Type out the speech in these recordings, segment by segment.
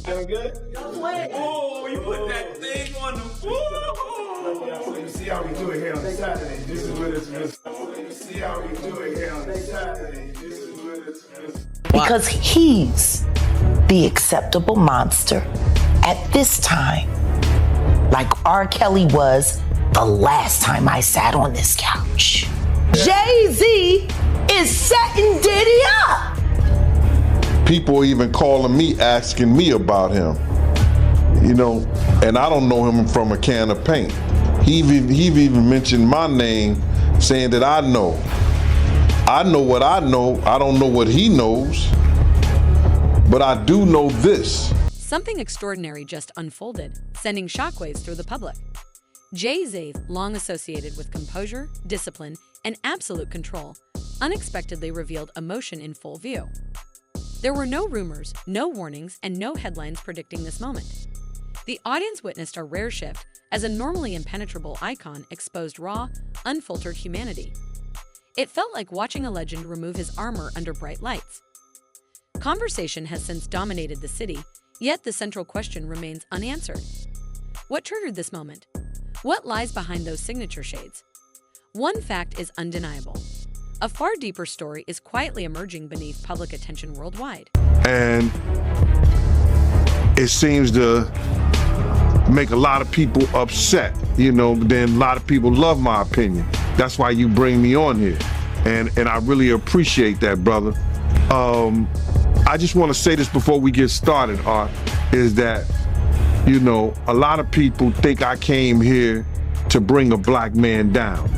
Feeling good? Oh, you put that thing on the So you see how we do it here on Saturday. This is what it's You see how we do it here on Saturday. This is what it's Because he's the acceptable monster at this time, like R. Kelly was the last time I sat on this couch. JayZ is setting Diddy up. People even calling me, asking me about him, you know, and I don't know him from a can of paint. He even mentioned my name, saying that I know what I know. I don't know what he knows, but I do know this. Something extraordinary just unfolded, sending shockwaves through the public. JayZ, long associated with composure, discipline, and absolute control, unexpectedly revealed emotion in full view. There were no rumors, no warnings, and no headlines predicting this moment. The audience witnessed a rare shift as a normally impenetrable icon exposed raw, unfiltered humanity. It felt like watching a legend remove his armor under bright lights. Conversation has since dominated the city, yet the central question remains unanswered. What triggered this moment? What lies behind those signature shades? One fact is undeniable. A far deeper story is quietly emerging beneath public attention worldwide. And it seems to make a lot of people upset, you know, then a lot of people love my opinion. That's why you bring me on here. And I really appreciate that, brother. I just want to say this before we get started, Art, is that, you know, a lot of people think I came here to bring a black man down.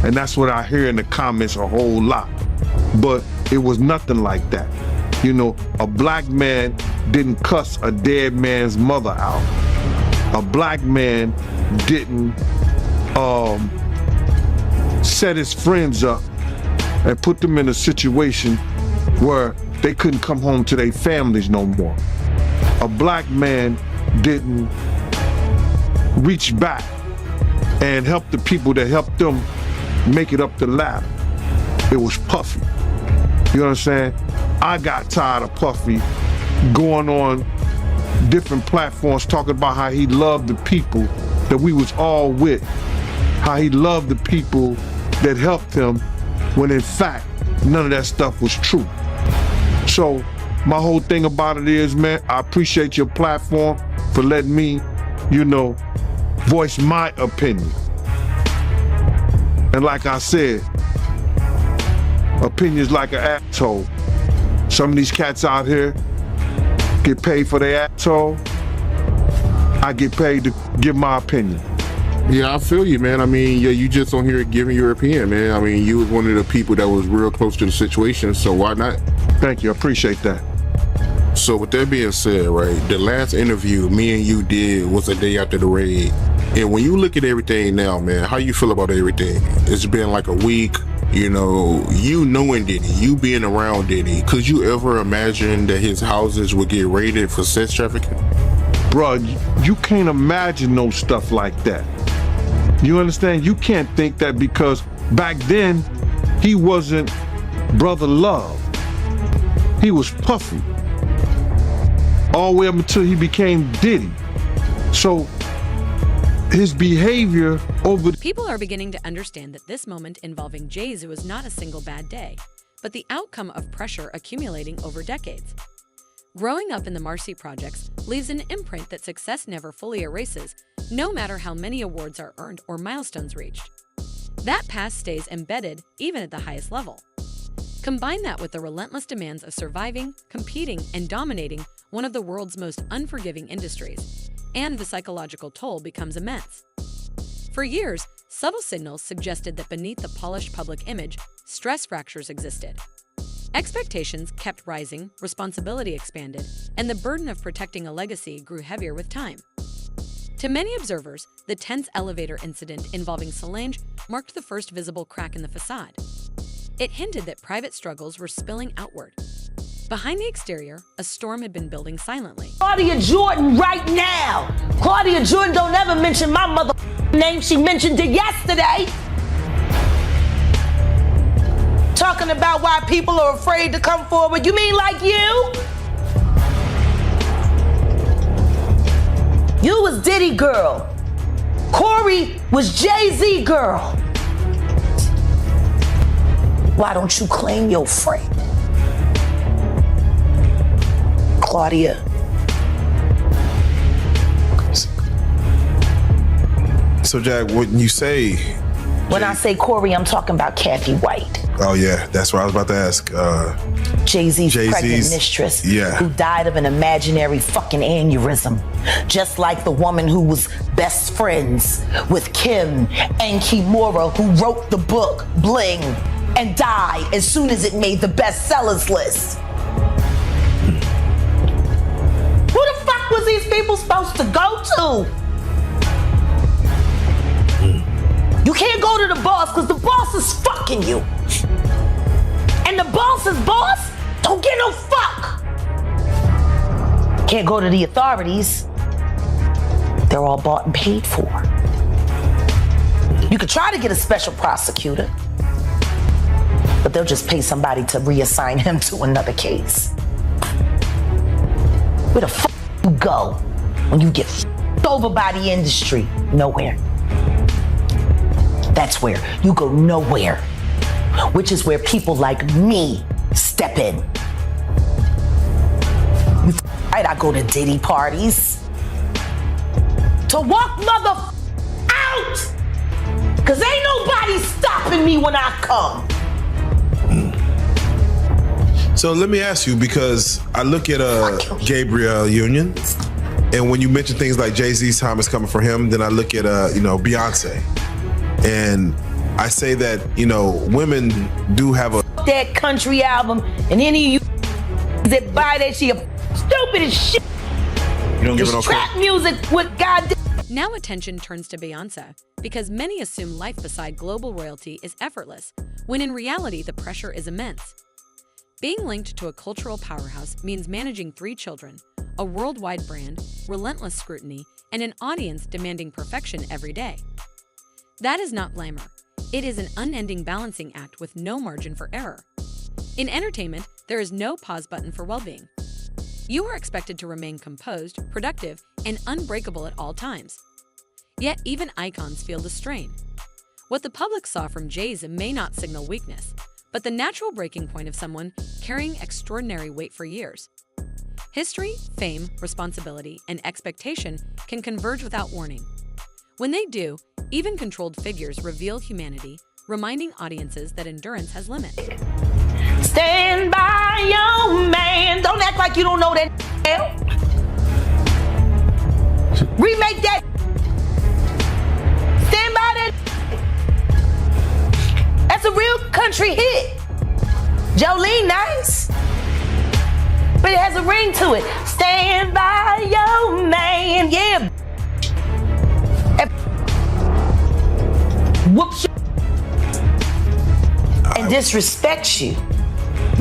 And that's what I hear in the comments a whole lot. But it was nothing like that. You know, a black man didn't cuss a dead man's mother out. A black man didn't set his friends up and put them in a situation where they couldn't come home to their families no more. A black man didn't reach back and help the people that helped them make it up the ladder. It was Puffy. You know what I'm saying? I got tired of Puffy going on different platforms talking about how he loved the people that we was all with, how he loved the people that helped him, when in fact, none of that stuff was true. So my whole thing about it is, man, I appreciate your platform for letting me, you know, voice my opinion. And like I said, opinions like an asshole. Some of these cats out here get paid for their asshole. I get paid to give my opinion. Yeah, I feel you, man. I mean, yeah, you just on here giving your opinion, man. I mean, you was one of the people that was real close to the situation, so why not? Thank you, I appreciate that. So with that being said, right, the last interview me and you did was a day after the raid. And when you look at everything now, man, how you feel about everything? It's been like a week, you know, you knowing Diddy, you being around Diddy. Could you ever imagine that his houses would get raided for sex trafficking? Bruh, you can't imagine no stuff like that. You understand? You can't think that, because back then, he wasn't Brother Love. He was Puffy. All the way up until he became Diddy. So his behavior over... People are beginning to understand that this moment involving JayZ was not a single bad day, but the outcome of pressure accumulating over decades. Growing up in the Marcy projects leaves an imprint that success never fully erases, no matter how many awards are earned or milestones reached. That past stays embedded even at the highest level. Combine that with the relentless demands of surviving, competing, and dominating one of the world's most unforgiving industries, and the psychological toll becomes immense. For years, subtle signals suggested that beneath the polished public image, stress fractures existed. Expectations kept rising, responsibility expanded, and the burden of protecting a legacy grew heavier with time. To many observers, the tense elevator incident involving Solange marked the first visible crack in the facade. It hinted that private struggles were spilling outward. Behind the exterior, a storm had been building silently. Claudia Jordan right now. Claudia Jordan don't ever mention my mother name. She mentioned it yesterday. Talking about why people are afraid to come forward. You mean like you? Diddy girl. Corey was JayZ girl. Why don't you claim your friend? Claudia. So Jack, when you say... When I say Corey, I'm talking about Kathy White. Oh yeah, that's what I was about to ask. JayZ's pregnant mistress, who died of an imaginary fucking aneurysm. Just like the woman who was best friends with Kim and Kimura, who wrote the book Bling and died as soon as it made the bestsellers list. Who the fuck was these people supposed to go to? You can't go to the boss because the boss is fucking you. And the boss's boss don't get no fuck. Can't go to the authorities. They're all bought and paid for. You could try to get a special prosecutor, but they'll just pay somebody to reassign him to another case. Where the fuck you go when you get f***ed over by the industry? Nowhere. That's where you go nowhere, which is where people like me step in. You right, I go to Diddy parties to walk mother out, cause ain't nobody stopping me when I come. So let me ask you, because I look at Gabriel Union, and when you mention things like JayZ's time is coming for him, then I look at Beyonce. And I say that, women do have a... That country album, and any of you that buy that shit, stupid as shit. You don't give it no trap music with goddamn... Now attention turns to Beyonce, because many assume life beside global royalty is effortless, when in reality the pressure is immense. Being linked to a cultural powerhouse means managing 3 children, a worldwide brand, relentless scrutiny, and an audience demanding perfection every day. That is not glamour. It is an unending balancing act with no margin for error. In entertainment, there is no pause button for well-being. You are expected to remain composed, productive, and unbreakable at all times. Yet even icons feel the strain. What the public saw from JayZ may not signal weakness, but the natural breaking point of someone carrying extraordinary weight for years. History, fame, responsibility, and expectation can converge without warning. When they do, even controlled figures reveal humanity, reminding audiences that endurance has limits. Stand by your man. Don't act like you don't know that. Remake that. Stand by that. That's a real country hit. Jolene nice, but it has a ring to it. Stand by your man. Yeah. Whoops and disrespects you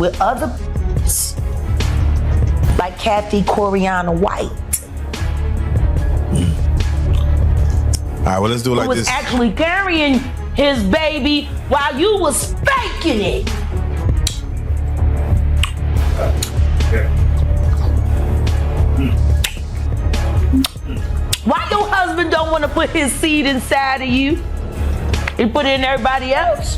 with other like Kathy Coriana White. All right, well, let's do it like this. Who was actually carrying his baby while you was spanking it. Why your husband don't want to put his seed inside of you? He put it in everybody else.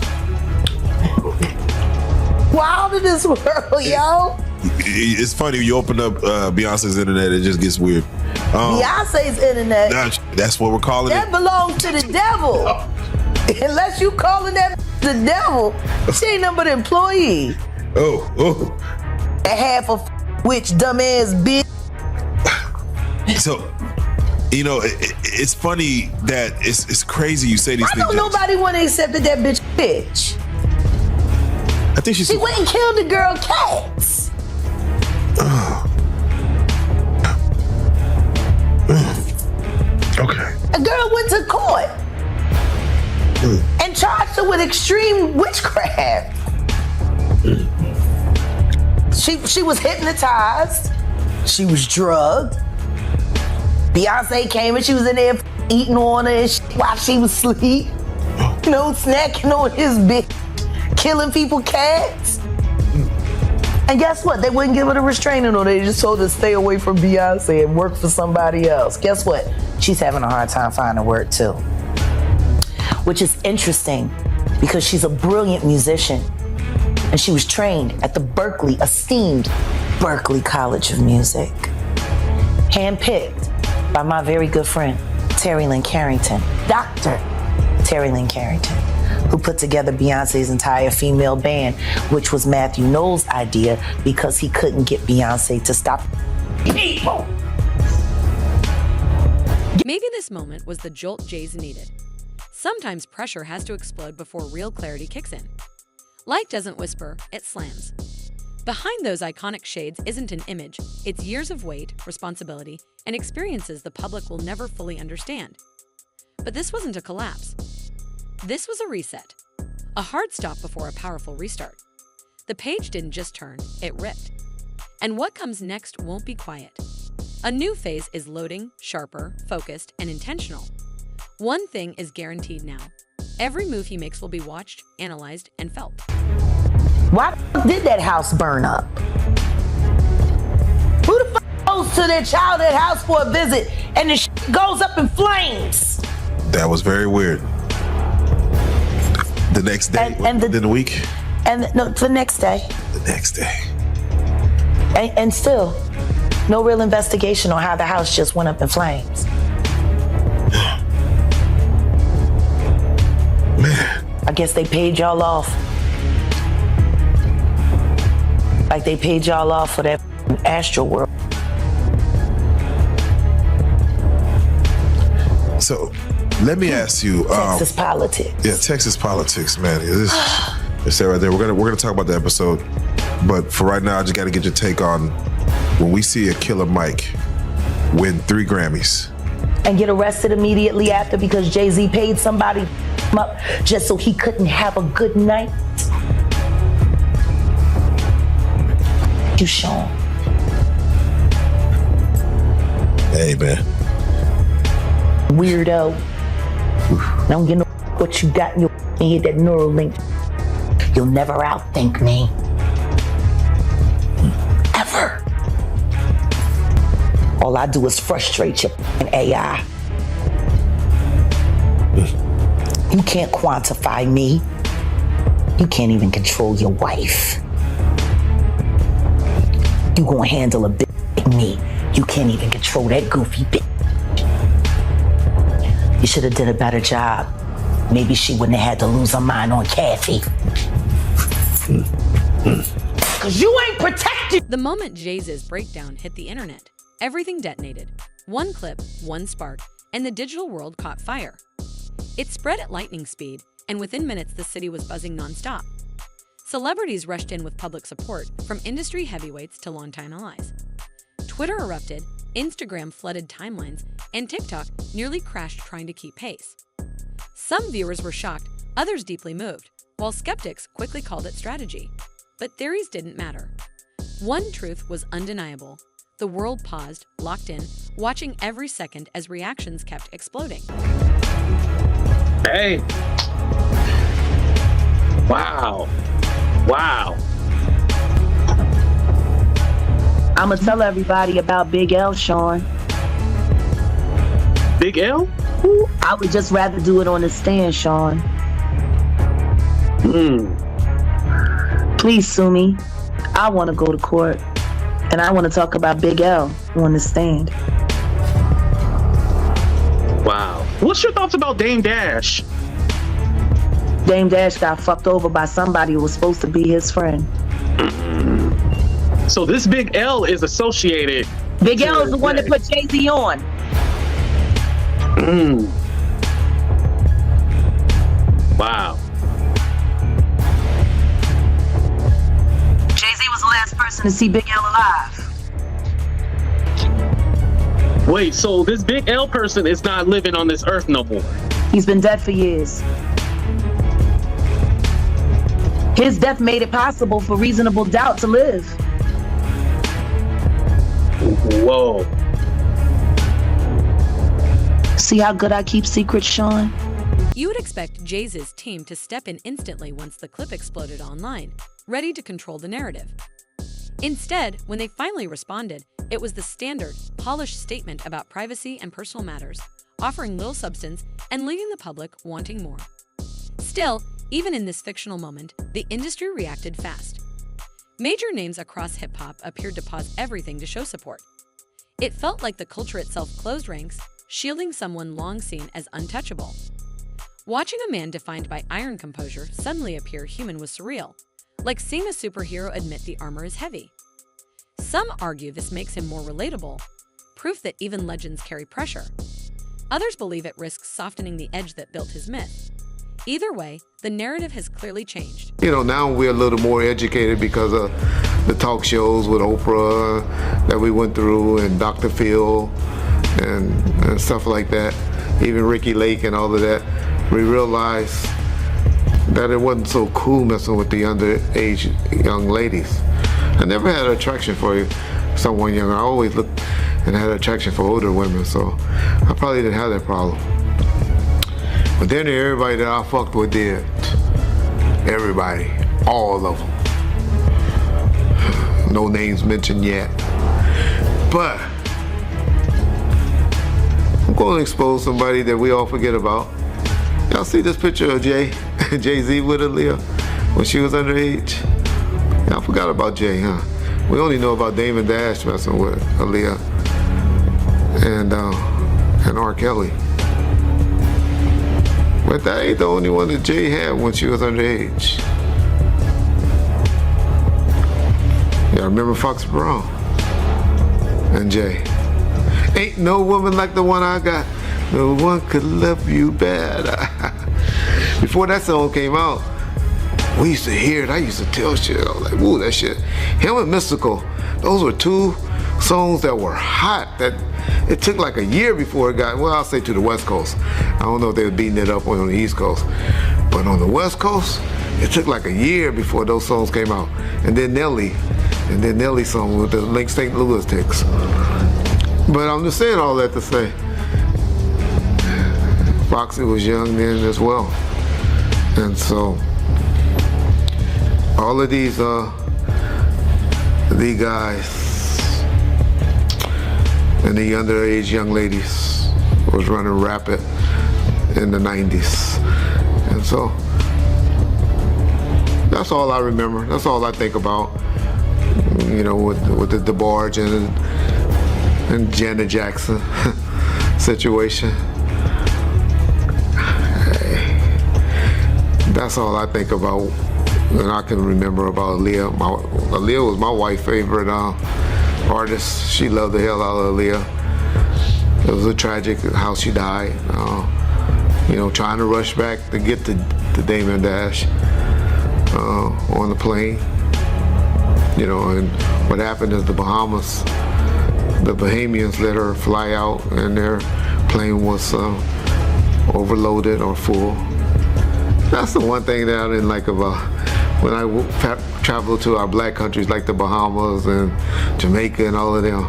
Wild in this world, yo. It's funny, you open up Beyonce's internet, it just gets weird. Beyonce's internet. That's what we're calling that belongs to the devil. Unless you calling that the devil, she ain't nothing but an employee. Oh. And half of which dumbass bitch. So, it's funny that it's crazy you say these things. Why don't nobody want to accept that bitch? I think she went and killed the girl Cats. Okay. A girl went to court and charged her with extreme witchcraft. She was hypnotized. She was drugged. Beyonce came and she was in there eating on her and while she was asleep. Snacking on his bitch, killing people cats. And guess what? They wouldn't give her a restraining order. They just told her to stay away from Beyonce and work for somebody else. Guess what? She's having a hard time finding work too. Which is interesting because she's a brilliant musician and she was trained at the esteemed Berklee College of Music. Handpicked by my very good friend, Terry Lynn Carrington, Dr. Terry Lynn Carrington, who put together Beyonce's entire female band, which was Matthew Knowles' idea because he couldn't get Beyonce to stop people. Maybe this moment was the jolt JayZ needed. Sometimes pressure has to explode before real clarity kicks in. Light doesn't whisper, it slams. Behind those iconic shades isn't an image, it's years of weight, responsibility, and experiences the public will never fully understand. But this wasn't a collapse. This was a reset. A hard stop before a powerful restart. The page didn't just turn, it ripped. And what comes next won't be quiet. A new phase is loading, sharper, focused, and intentional. One thing is guaranteed now. Every move he makes will be watched, analyzed, and felt. Why did that house burn up? Who the fuck goes to their childhood house for a visit and the shit goes up in flames? That was very weird. The next day, within a week? No, the next day. The next day. And still, no real investigation on how the house just went up in flames. Man. I guess they paid y'all off. Like they paid y'all off for that Astro World. So, let me ask you. Texas politics. Yeah, Texas politics, man. It's that right there. We're gonna talk about the episode, but for right now, I just got to get your take on when we see a Killer Mike win 3 Grammys and get arrested immediately after because JayZ paid somebody up just so he couldn't have a good night. You, Sean. Hey, man. Weirdo. Don't get no what you got in your head, that neural link. You'll never outthink me. Ever. All I do is frustrate your AI. You can't quantify me. You can't even control your wife. You gonna handle a bitch like me. You can't even control that goofy bitch. You should have did a better job. Maybe she wouldn't have had to lose her mind on Kathy. Cause you ain't protected. The moment JayZ's breakdown hit the internet, everything detonated. One clip, one spark, and the digital world caught fire. It spread at lightning speed, and within minutes the city was buzzing nonstop. Celebrities rushed in with public support, from industry heavyweights to longtime allies. Twitter erupted, Instagram flooded timelines, and TikTok nearly crashed trying to keep pace. Some viewers were shocked, others deeply moved, while skeptics quickly called it strategy. But theories didn't matter. One truth was undeniable. The world paused, locked in, watching every second as reactions kept exploding. Hey. Wow. Wow. I'ma tell everybody about Big L, Sean. Big L? I would just rather do it on the stand, Sean. Please sue me. I want to go to court. And I want to talk about Big L on the stand. Wow. What's your thoughts about Dame Dash? Dame Dash got fucked over by somebody who was supposed to be his friend. So this Big L is associated. Big L is the one that put JayZ on. Wow. JayZ was the last person to see Big L alive. Wait, so this Big L person is not living on this earth no more? He's been dead for years. His death made it possible for reasonable doubt to live. Whoa. See how good I keep secrets, Sean? You would expect JayZ's team to step in instantly once the clip exploded online, ready to control the narrative. Instead, when they finally responded, it was the standard, polished statement about privacy and personal matters, offering little substance and leaving the public wanting more. Still, even in this fictional moment, the industry reacted fast. Major names across hip-hop appeared to pause everything to show support. It felt like the culture itself closed ranks, shielding someone long seen as untouchable. Watching a man defined by iron composure suddenly appear human was surreal, like seeing a superhero admit the armor is heavy. Some argue this makes him more relatable, proof that even legends carry pressure. Others believe it risks softening the edge that built his myth. Either way, the narrative has clearly changed. You know, now we're a little more educated because of the talk shows with Oprah that we went through, and Dr. Phil and stuff like that, even Ricky Lake and all of that. We realized that it wasn't so cool messing with the underage young ladies. I never had an attraction for someone young. I always looked and had an attraction for older women, so I probably didn't have that problem. But then everybody that I fucked with did. Everybody, all of them. No names mentioned yet. But I'm going to expose somebody that we all forget about. Y'all see this picture of JayZ with Aaliyah when she was underage? Y'all forgot about Jay, huh? We only know about Damon Dash messing with Aaliyah and R. Kelly. But that ain't the only one that Jay had when she was underage. Y'all remember Fox Brown and Jay? Ain't no woman like the one I got. No one could love you better. Before that song came out, we used to hear it. I used to tell shit. I was like, woo, that shit. Him and Mystical, those were two songs that were hot. That it took like a year before it got, well, I'll say to the West Coast. I don't know if they were beating it up on the East Coast. But on the West Coast, it took like a year before those songs came out. And then Nelly's song with the Link St. Louis Ticks. But I'm just saying all that to say, Foxy was young then as well. And so, all of these guys and the underage young ladies was running rapid in the 90s. And so, that's all I remember. That's all I think about, you know, with the DeBarge and Janet Jackson situation. That's all I think about, and I can remember about Aaliyah. Aaliyah was my wife's favorite artist. She loved the hell out of Aaliyah. It was a tragic how she died. You know, trying to rush back to get to Damon Dash on the plane. You know, and what happened is the Bahamians let her fly out, and their plane was overloaded or full. That's the one thing that I didn't like about when I traveled to our black countries like the Bahamas and Jamaica and all of them.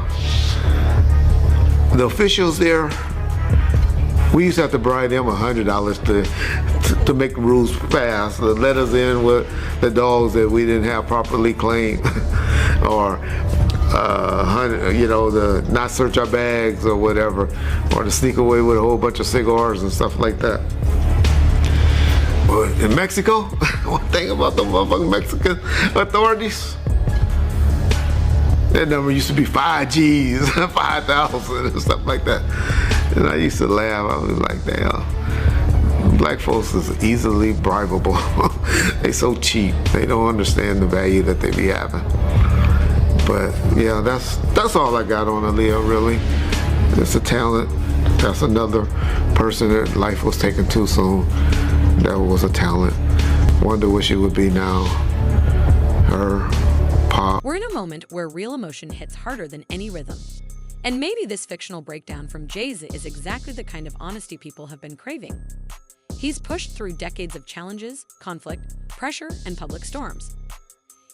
The officials there, we used to have to bribe them $100 to make the rules pass, to let us in with the dogs that we didn't have properly claimed, or you know, the not search our bags or whatever, or to sneak away with a whole bunch of cigars and stuff like that. But in Mexico, one thing about the motherfucking Mexican authorities, that number used to be 5 G's, 5,000 and stuff like that. And I used to laugh. I was like, damn, black folks is easily bribable. They so cheap. They don't understand the value that they be having. But yeah, that's all I got on Aaliyah, really. It's a talent. That's another person that life was taken too soon. That was a talent. Wonder where she would be now. Her, Pop. We're in a moment where real emotion hits harder than any rhythm. And maybe this fictional breakdown from JayZ is exactly the kind of honesty people have been craving. He's pushed through decades of challenges, conflict, pressure, and public storms.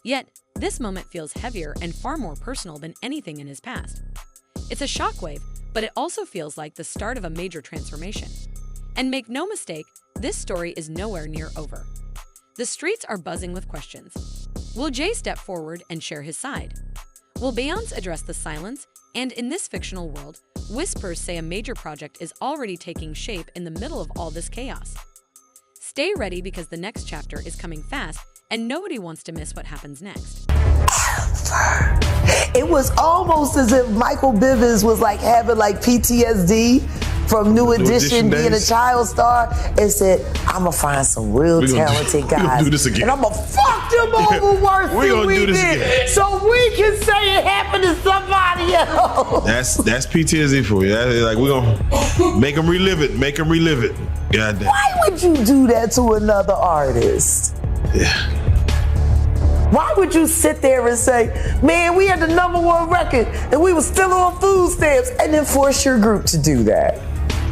Yet, this moment feels heavier and far more personal than anything in his past. It's a shockwave, but it also feels like the start of a major transformation. And make no mistake, this story is nowhere near over. The streets are buzzing with questions. Will Jay step forward and share his side? Will Beyonce address the silence? And in this fictional world, whispers say a major project is already taking shape in the middle of all this chaos. Stay ready because the next chapter is coming fast and nobody wants to miss what happens next. It was almost as if Michael Bivins was like having like PTSD from New Edition being a child star and said, I'm gonna find some real talented guys. We gonna do this again. And I'm gonna fuck them over worse than we did. So we can say it happened to somebody else. That's PTSD for you. Like, we're gonna make them relive it. Make them relive it. Goddamn. Why would you do that to another artist? Yeah. Why would you sit there and say, man, we had the #1 record and we were still on food stamps, and then force your group to do that?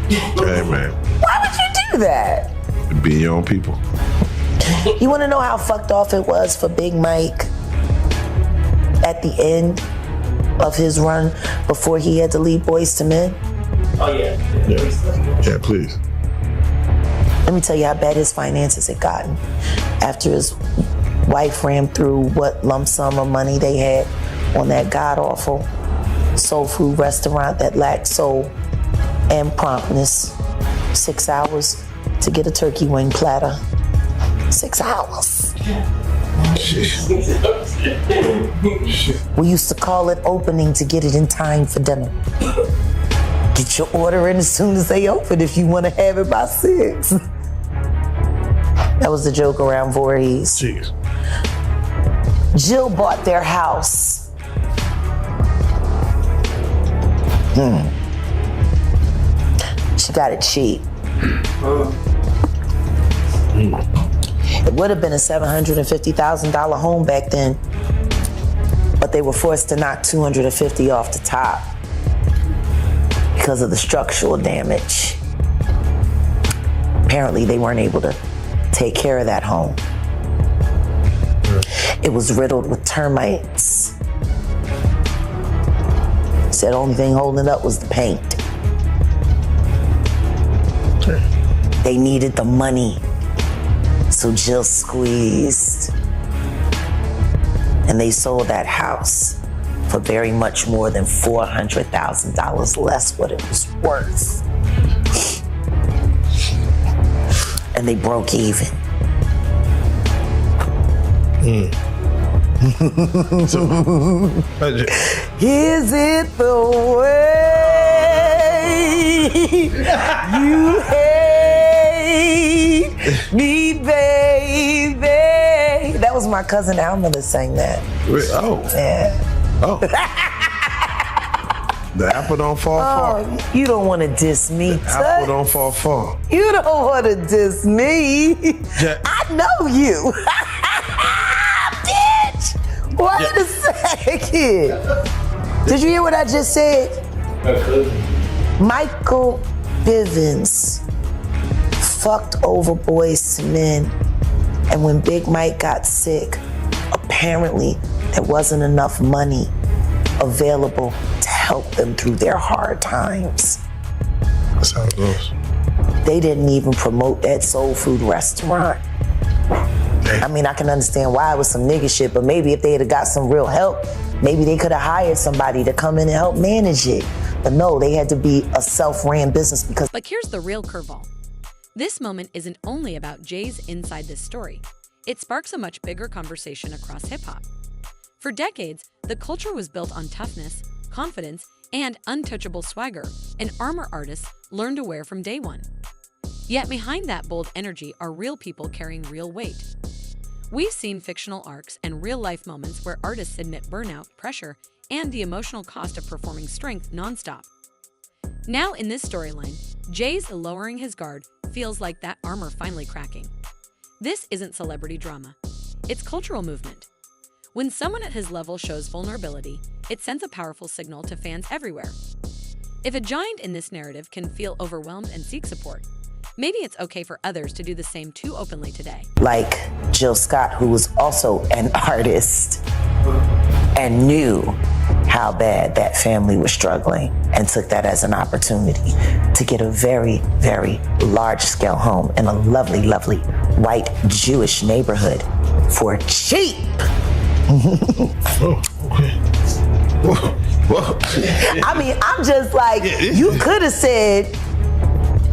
Hey, man. Why would you do that? Be your own people. You want to know how fucked off it was for Big Mike at the end of his run before he had to leave Boyz II Men? Oh, yeah. Yeah, please. Let me tell you how bad his finances had gotten after his wife ran through what lump sum of money they had on that god-awful soul food restaurant that lacked soul and promptness. 6 hours to get a turkey wing platter. 6 hours. We used to call it opening to get it in time for dinner. Get your order in as soon as they open if you want to have it by 6. That was the joke around Voorhees. Jeez. Jill bought their house. She got it cheap. It would have been a $750,000 home back then, but they were forced to knock $250,000 off the top because of the structural damage. Apparently, they weren't able to take care of that home. It was riddled with termites. Said the only thing holding it up was the paint. They needed the money, so Jill squeezed. And they sold that house for very much more than $400,000 less what it was worth. And they broke even. Is it the way you hate me, baby? That was my cousin Alma that sang that. Oh. Yeah. Oh. The apple don't fall far. Oh, you don't want to diss me, The apple don't fall far. You don't want to diss me. I know you. Bitch! Wait a second. Did you hear what I just said? Michael Bivins fucked over Boyz II Men, and when Big Mike got sick, apparently there wasn't enough money available to help them through their hard times. That's how it goes. They didn't even promote that soul food restaurant. I mean, I can understand why it was some nigga shit, but maybe if they had got some real help, maybe they could have hired somebody to come in and help manage it. But no, they had to be a self-ran business because... But here's the real curveball. This moment isn't only about JayZ inside this story. It sparks a much bigger conversation across hip-hop. For decades, the culture was built on toughness, confidence, and untouchable swagger, and armor artists learned to wear from day one. Yet behind that bold energy are real people carrying real weight. We've seen fictional arcs and real-life moments where artists admit burnout, pressure, and the emotional cost of performing strength nonstop. Now in this storyline, JayZ lowering his guard feels like that armor finally cracking. This isn't celebrity drama. It's cultural movement. When someone at his level shows vulnerability, it sends a powerful signal to fans everywhere. If a giant in this narrative can feel overwhelmed and seek support, maybe it's okay for others to do the same too openly today. Like Jill Scott, who was also an artist and knew how bad that family was struggling and took that as an opportunity to get a very, very large-scale home in a lovely, lovely white Jewish neighborhood for cheap. Oh, okay. Well, I mean, I'm just like, you could have said,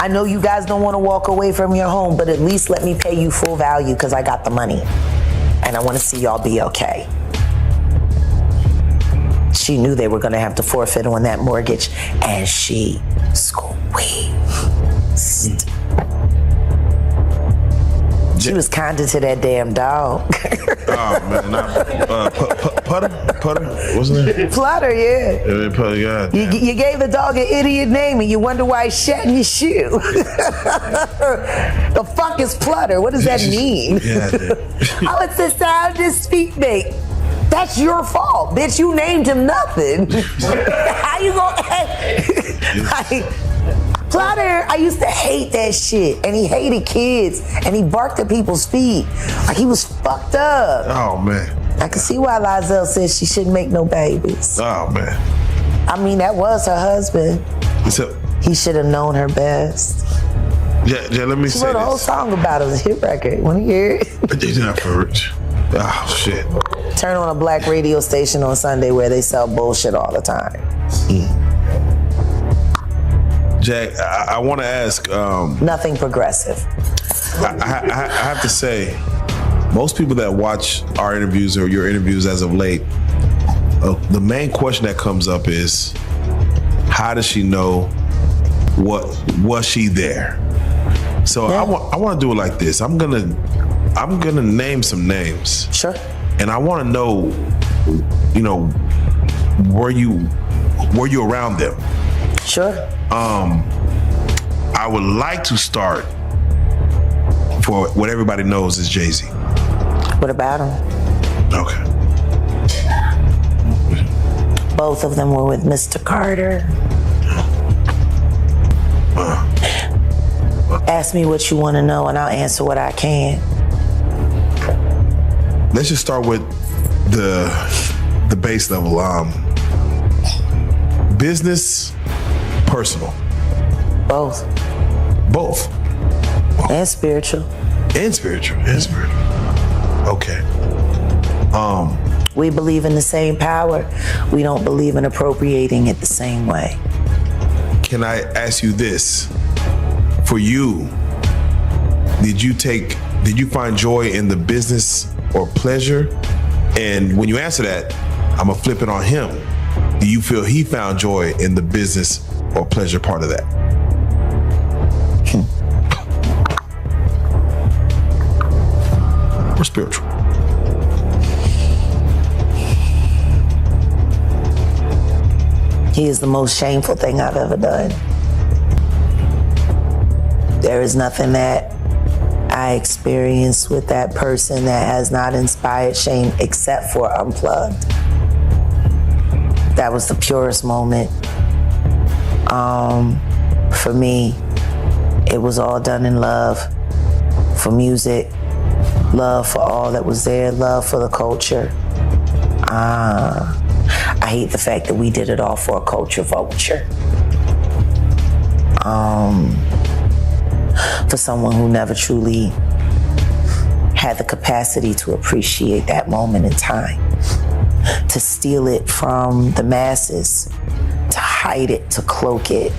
I know you guys don't want to walk away from your home, but at least let me pay you full value because I got the money. And I want to see y'all be okay. She knew they were going to have to forfeit on that mortgage, and she squeezed. She was kinder to that damn dog. Oh man, Putter, what's his name? Flutter, yeah. Putter, yeah. You gave the dog an idiot name, and you wonder why he's shatting your shoe. The fuck is Flutter? What does that mean? Oh, it's the sound his feet make. That's your fault, bitch. You named him nothing. How you gonna? Flutter, I used to hate that shit, and he hated kids, and he barked at people's feet. Like, he was fucked up. Oh man. I can see why Lizelle says she shouldn't make no babies. Oh man. I mean, that was her husband. So, He should have known her best. yeah, let me She say wrote a whole this. song about it. It was a hit record. Want to hear it? It's not for rich. Oh shit. Turn on a black radio station on Sunday where they sell bullshit all the time. Jack, I want to ask. Nothing progressive. I have to say, most people that watch our interviews or your interviews as of late, the main question that comes up is, how does she know? Was she there? So Yeah. I want to do it like this. I'm gonna name some names. Sure. And I want to know, were you around them? Sure. I would like to start for what everybody knows is JayZ. What about them? Okay. Both of them were with Mr. Carter. Ask me what you want to know and I'll answer what I can. Let's just start with the base level. Business, personal. Both. Both. And spiritual. And spiritual. Okay. We believe in the same power. We don't believe in appropriating it the same way. Can I ask you this? For you, did you find joy in the business or pleasure? And when you answer that, I'm gonna flip it on him. Do you feel he found joy in the business or pleasure part of that? Or spiritual? He is the most shameful thing I've ever done. There is nothing that I experienced with that person that has not inspired shame except for Unplugged. That was the purest moment. For me, it was all done in love for music, love for all that was there, love for the culture. I hate the fact that we did it all for a culture vulture. For someone who never truly had the capacity to appreciate that moment in time, to steal it from the masses, to hide it, to cloak it.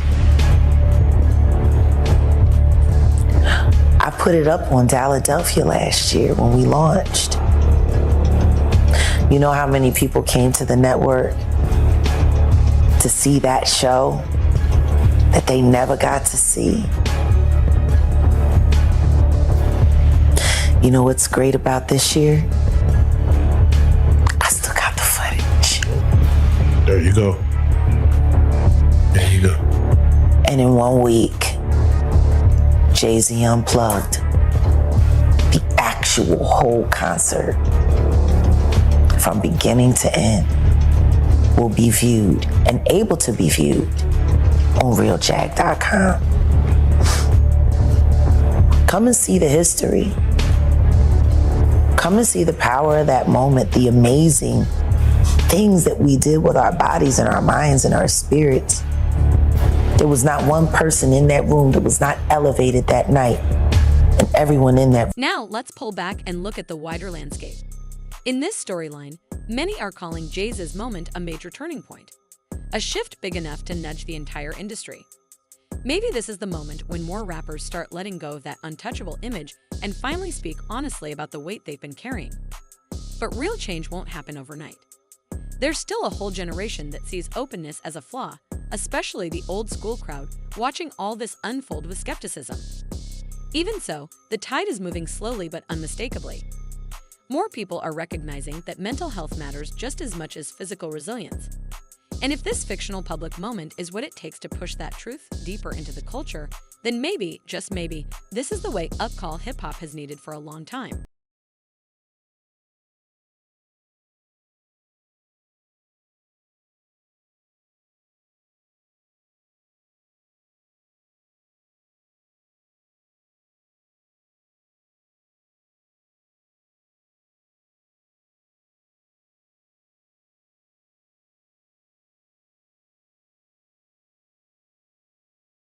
I put it up on Philadelphia last year when we launched. You know how many people came to the network to see that show that they never got to see? You know what's great about this year? I still got the footage. There you go. And in 1 week, JayZ Unplugged, the actual whole concert, from beginning to end, will be viewed and able to be viewed on realjag.com. Come and see the history. Come and see the power of that moment, the amazing things that we did with our bodies and our minds and our spirits. There was not one person in that room that was not elevated that night, and everyone in that. Now let's pull back and look at the wider landscape. In this storyline, Many are calling JayZ's moment a major turning point, a shift big enough to nudge the entire industry. Maybe this is the moment when more rappers start letting go of that untouchable image and finally speak honestly about the weight they've been carrying. But real change won't happen overnight. There's still a whole generation that sees openness as a flaw, especially the old school crowd watching all this unfold with skepticism. Even so, the tide is moving slowly but unmistakably. More people are recognizing that mental health matters just as much as physical resilience. And if this fictional public moment is what it takes to push that truth deeper into the culture, then maybe, just maybe, this is the wake-up call hip-hop has needed for a long time.